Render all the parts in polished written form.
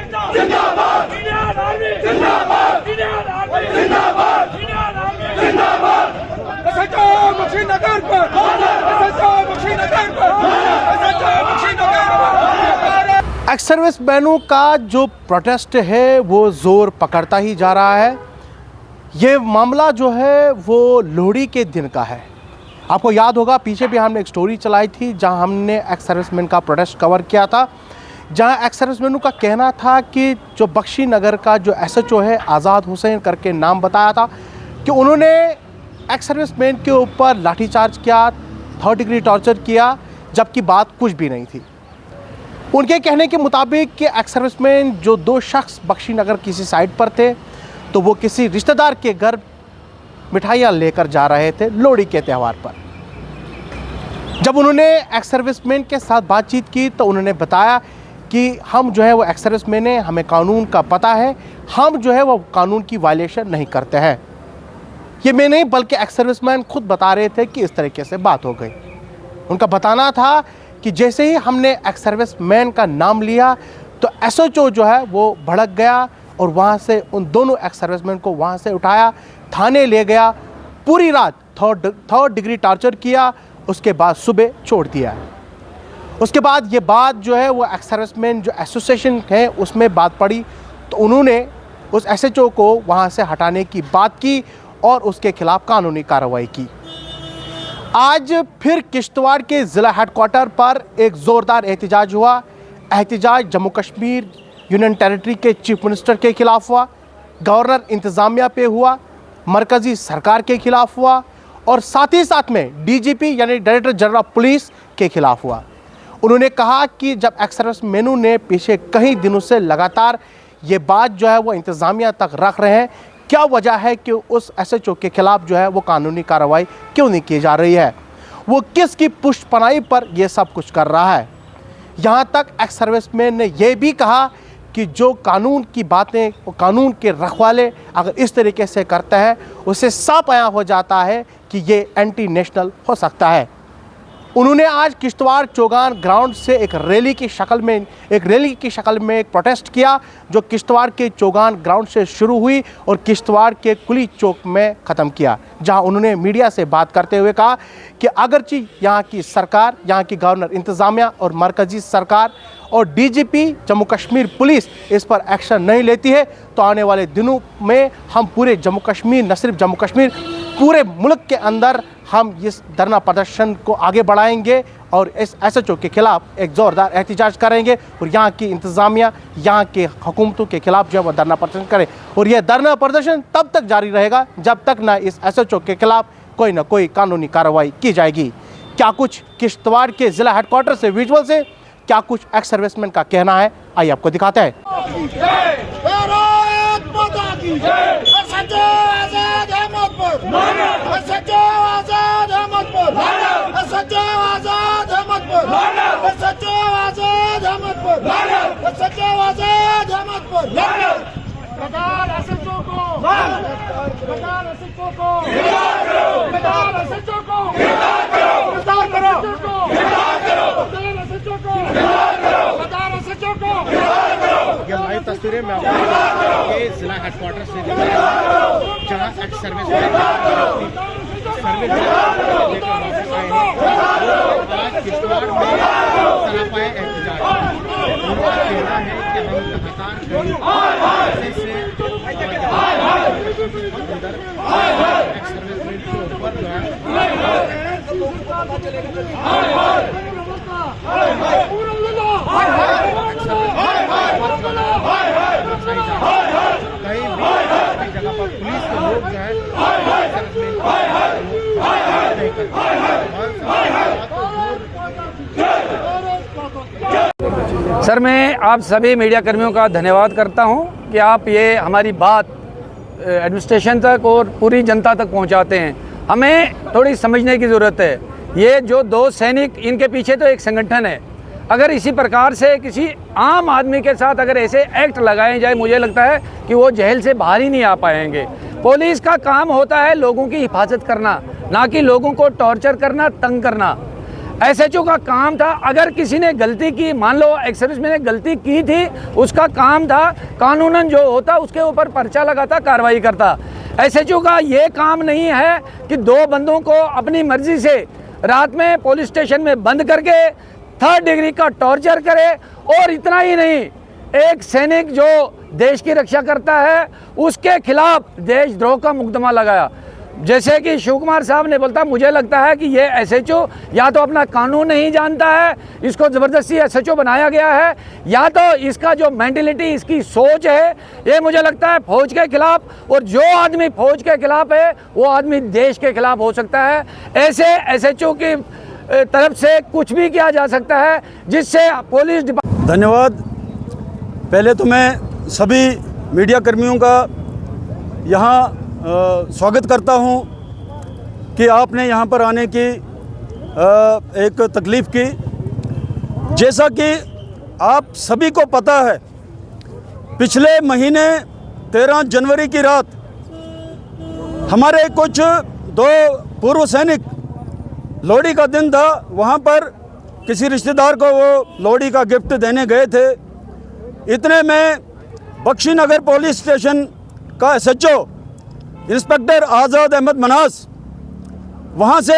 जिंदाबाद Indian army जिंदाबाद Indian army जिंदाबाद इंडियन आर्मी जिंदाबाद सच्चा बख्शीनगर पर सच्चा बख्शीनगर पर सच्चा बख्शीनगर पर। एक्स सर्विसमैनों का जो प्रोटेस्ट है वो ज़ोर पकड़ता ही जा रहा है। ये मामला जो है वो लोहड़ी के दिन का है। आपको याद होगा पीछे भी हमने एक स्टोरी चलाई थी जहां हमने एक्स सर्विसमैन का प्रोटेस्ट कवर किया था, जहां एक्स सर्विसमैनों का कहना था कि जो बख्शीनगर का जो SHO है आज़ाद हुसैन करके नाम बताया था कि उन्होंने एक्स सर्विसमैन के ऊपर लाठीचार्ज किया, 3rd डिग्री टॉर्चर किया, जबकि बात कुछ भी नहीं थी। उनके कहने के मुताबिक कि एक्स सर्विसमैन जो 2 शख्स बख्शीनगर किसी साइट पर थे तो वो किसी रिश्तेदार के घर मिठाइयाँ लेकर जा रहे थे लोहड़ी के त्यौहार पर। जब उन्होंने एक्स सर्विसमैन के साथ बातचीत की तो उन्होंने बताया कि हम जो है वो एक्स सर्विसमैन हैं, हमें कानून का पता है, हम जो है वो कानून की वायलेशन नहीं करते हैं। ये मैं नहीं बल्कि एक्स सर्विसमैन खुद बता रहे थे कि इस तरीके से बात हो गई। उनका बताना था कि जैसे ही हमने एक्स सर्विसमैन का नाम लिया तो SHO जो है वो भड़क गया और वहाँ से उन दोनों एक्स सर्विसमैन को वहाँ से उठाया, थाने ले गया, पूरी रात 3rd डिग्री टॉर्चर किया, उसके बाद सुबह छोड़ दिया। उसके बाद ये बात जो है वो एक्स सर्विसमैन जो एसोसिएशन है उसमें बात पड़ी तो उन्होंने उस SHO को वहाँ से हटाने की बात की और उसके खिलाफ कानूनी कार्रवाई की। आज फिर किश्तवाड़ के ज़िला हेडक्वार्टर पर एक ज़ोरदार एहतजाज हुआ। एहतजाज जम्मू कश्मीर यूनियन टेरिटरी के चीफ मिनिस्टर के खिलाफ हुआ, गवर्नर इंतज़ामिया पे हुआ, मरकज़ी सरकार के खिलाफ हुआ और साथ ही साथ में DGP यानी डायरेक्टर जनरल ऑफ पुलिस के खिलाफ हुआ। उन्होंने कहा कि जब एक्स सर्विसमैनों ने पिछले कई दिनों से लगातार ये बात जो है वो इंतज़ामिया तक रख रहे हैं, क्या वजह है कि उस SHO के खिलाफ जो है वो कानूनी कार्रवाई क्यों नहीं की जा रही है, वो किसकी पुष्टपनाही पर ये सब कुछ कर रहा है। यहाँ तक एक्स सर्विसमैन ने यह भी कहा कि जो कानून की बातें, वो कानून के रखवाले अगर इस तरीके से करते हैं उससे साफ आया हो जाता है कि ये एंटी नेशनल हो सकता है। उन्होंने आज किश्तवाड़ चौगान ग्राउंड से एक रैली की शक्ल में एक प्रोटेस्ट किया जो किश्तवाड़ के चौगान ग्राउंड से शुरू हुई और किश्तवाड़ के कुली चौक में ख़त्म किया, जहां उन्होंने मीडिया से बात करते हुए कहा कि अगरचे यहाँ की सरकार, यहाँ की गवर्नर इंतज़ामिया और मरकज़ी सरकार और DGP जम्मू कश्मीर पुलिस इस पर एक्शन नहीं लेती है तो आने वाले दिनों में हम पूरे जम्मू कश्मीर, न सिर्फ जम्मू कश्मीर, पूरे मुल्क के अंदर हम इस धरना प्रदर्शन को आगे बढ़ाएंगे और इस SHO के खिलाफ एक ज़ोरदार एहतजाज करेंगे और यहाँ की इंतज़ामिया, यहाँ के हुकूमतों के खिलाफ जो है वो धरना प्रदर्शन करें। और यह धरना प्रदर्शन तब तक जारी रहेगा जब तक ना इस SHO के खिलाफ कोई ना कोई कानूनी कार्रवाई की जाएगी। क्या कुछ किश्तवाड़ के ज़िला हेडक्वार्टर से विजुअल से क्या कुछ एक्स सर्विसमैन का कहना है, आइए आपको दिखाते हैं। ये लाइव तस्वीरें मैं आपको के जिला हेडक्वार्टर से दिखा रहा हूं जहां एक्स सर्विसमैन सर्विस लेकर वापस आए हैं। आज किश्तवाड़ में सरापाए एहतजाज उनका कहना है कि हम लगातार से अंदर एक्स सर्विसमैन के ऊपर जो कई जगह पर पुलिस के लोग जो है सर, मैं आप सभी मीडिया कर्मियों का धन्यवाद करता हूं कि आप ये हमारी बात एडमिनिस्ट्रेशन तक और पूरी जनता तक पहुंचाते हैं। हमें थोड़ी समझने की ज़रूरत है। ये जो 2 सैनिक, इनके पीछे तो एक संगठन है। अगर इसी प्रकार से किसी आम आदमी के साथ अगर ऐसे एक्ट लगाए जाए, मुझे लगता है कि वो जेल से बाहर ही नहीं आ पाएंगे। पुलिस का काम होता है लोगों की हिफाजत करना, ना कि लोगों को टॉर्चर करना, तंग करना। एसएचओ का काम था, अगर किसी ने गलती की, मान लो एक्स सर्विसमैन ने गलती की थी, उसका काम था कानूनन जो होता उसके ऊपर पर्चा लगाता, कार्रवाई करता। एसएचओ का ये काम नहीं है कि दो बंदों को अपनी मर्जी से रात में पुलिस स्टेशन में बंद करके 3rd डिग्री का टॉर्चर करे। और इतना ही नहीं, एक सैनिक जो देश की रक्षा करता है उसके खिलाफ देशद्रोह का मुकदमा लगाया। जैसे कि शिव कुमार साहब ने बोलता, मुझे लगता है कि ये एसएचओ या तो अपना कानून नहीं जानता है, इसको ज़बरदस्ती एसएचओ बनाया गया है, या तो इसका जो मेंटलिटी, इसकी सोच है, ये मुझे लगता है फौज के खिलाफ। और जो आदमी फौज के खिलाफ है वो आदमी देश के खिलाफ हो सकता है। ऐसे एसएचओ की तरफ से कुछ भी किया जा सकता है जिससे पुलिस डिपार्टमेंट। धन्यवाद। पहले तो मैं सभी मीडिया कर्मियों का यहाँ स्वागत करता हूँ कि आपने यहाँ पर आने की एक तकलीफ़ की। जैसा कि आप सभी को पता है, पिछले महीने 13 जनवरी की रात हमारे कुछ 2 पूर्व सैनिक, लोहड़ी का दिन था, वहाँ पर किसी रिश्तेदार को वो लोहड़ी का गिफ्ट देने गए थे। इतने में बख्शीनगर पुलिस स्टेशन का एसएचओ इंस्पेक्टर आज़ाद अहमद मनास वहाँ से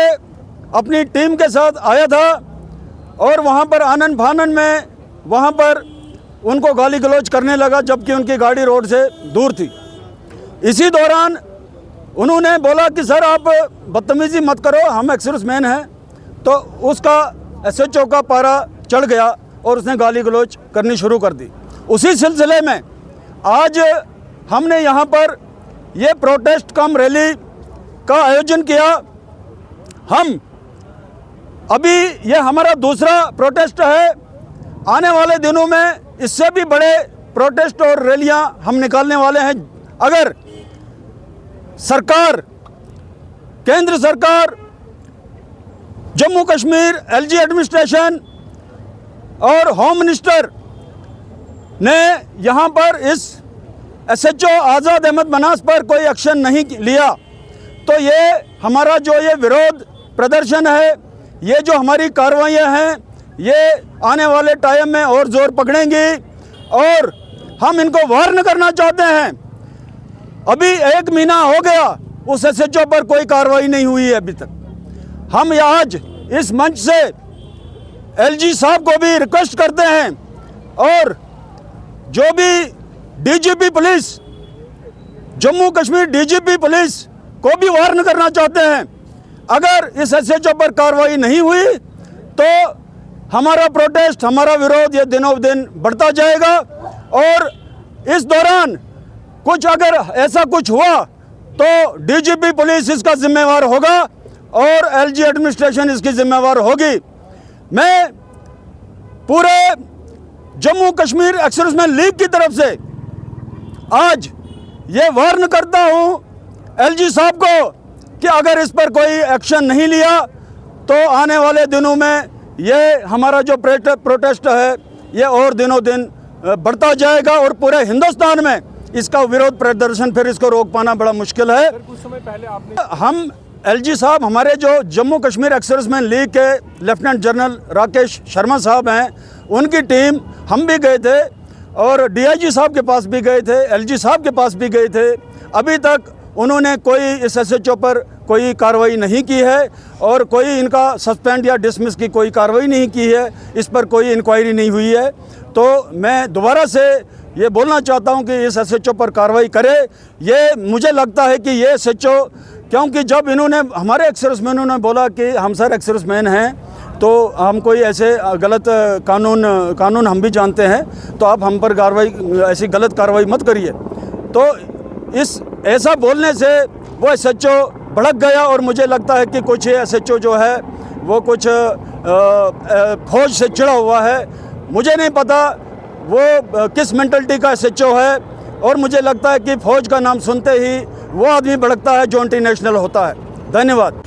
अपनी टीम के साथ आया था और वहाँ पर आनन फानन में वहाँ पर उनको गाली गलौज करने लगा, जबकि उनकी गाड़ी रोड से दूर थी। इसी दौरान उन्होंने बोला कि सर आप बदतमीज़ी मत करो, हम एक्स सर्विसमैन हैं। तो उसका एसएचओ का पारा चढ़ गया और उसने गाली गलौज करनी शुरू कर दी। उसी सिलसिले में आज हमने यहाँ पर ये प्रोटेस्ट कम रैली का आयोजन किया। हम अभी ये हमारा दूसरा प्रोटेस्ट है। आने वाले दिनों में इससे भी बड़े प्रोटेस्ट और रैलियां हम निकालने वाले हैं। अगर सरकार, केंद्र सरकार, जम्मू कश्मीर एलजी एडमिनिस्ट्रेशन और होम मिनिस्टर ने यहाँ पर इस एसएचओ आज़ाद अहमद मनास पर कोई एक्शन नहीं लिया, तो ये हमारा जो ये विरोध प्रदर्शन है, ये जो हमारी कार्रवाइयाँ हैं, ये आने वाले टाइम में और जोर पकड़ेंगी। और हम इनको वार्न करना चाहते हैं, अभी 1 महीना हो गया उस एसएचओ पर कोई कार्रवाई नहीं हुई है अभी तक। हम आज इस मंच से एलजी साहब को भी रिक्वेस्ट करते हैं और जो भी DGP police, Jammu Kashmir DGP police को भी वार्न करना चाहते हैं, अगर इस एसएचओ पर कार्रवाई नहीं हुई तो हमारा प्रोटेस्ट, हमारा विरोध ये दिनों दिन बढ़ता जाएगा। और इस दौरान कुछ अगर ऐसा कुछ हुआ तो डीजीपी पुलिस इसका जिम्मेवार होगा और एलजी एडमिनिस्ट्रेशन इसकी जिम्मेवार होगी। मैं पूरे Jammu Kashmir ex serviceman league की तरफ से आज ये वार्न करता हूँ एलजी साहब को कि अगर इस पर कोई एक्शन नहीं लिया तो आने वाले दिनों में ये हमारा जो प्रोटेस्ट है ये और दिनों दिन बढ़ता जाएगा और पूरे हिंदुस्तान में इसका विरोध प्रदर्शन, फिर इसको रोक पाना बड़ा मुश्किल है। कुछ समय पहले आपने हम एलजी साहब, हमारे जो Jammu Kashmir ex serviceman league के लेफ्टिनेंट जनरल राकेश शर्मा साहब हैं, उनकी टीम, हम भी गए थे और डीआईजी साहब के पास भी गए थे, एलजी साहब के पास भी गए थे। अभी तक उन्होंने कोई इस एसएचओ पर कोई कार्रवाई नहीं की है और कोई इनका सस्पेंड या डिसमिस की कोई कार्रवाई नहीं की है, इस पर कोई इंक्वायरी नहीं हुई है। तो मैं दोबारा से ये बोलना चाहता हूँ कि इस एसएचओ पर कार्रवाई करे। ये मुझे लगता है कि ये एसएचओ, क्योंकि जब इन्होंने हमारे एक्स सर्विसमैनों ने बोला कि हम सर एक्स सर्विसमैन हैं तो हम कोई ऐसे गलत कानून हम भी जानते हैं, तो आप हम पर कार्रवाई, ऐसी गलत कार्रवाई मत करिए। तो इस ऐसा बोलने से वो एसएचओ भड़क गया और मुझे लगता है कि कुछ एसएचओ जो है वो कुछ फौज से चिढ़ा हुआ है। मुझे नहीं पता वो किस मेंटलिटी का एसएचओ है और मुझे लगता है कि फौज का नाम सुनते ही वो आदमी भड़कता है जो इंटरनेशनल होता है। धन्यवाद।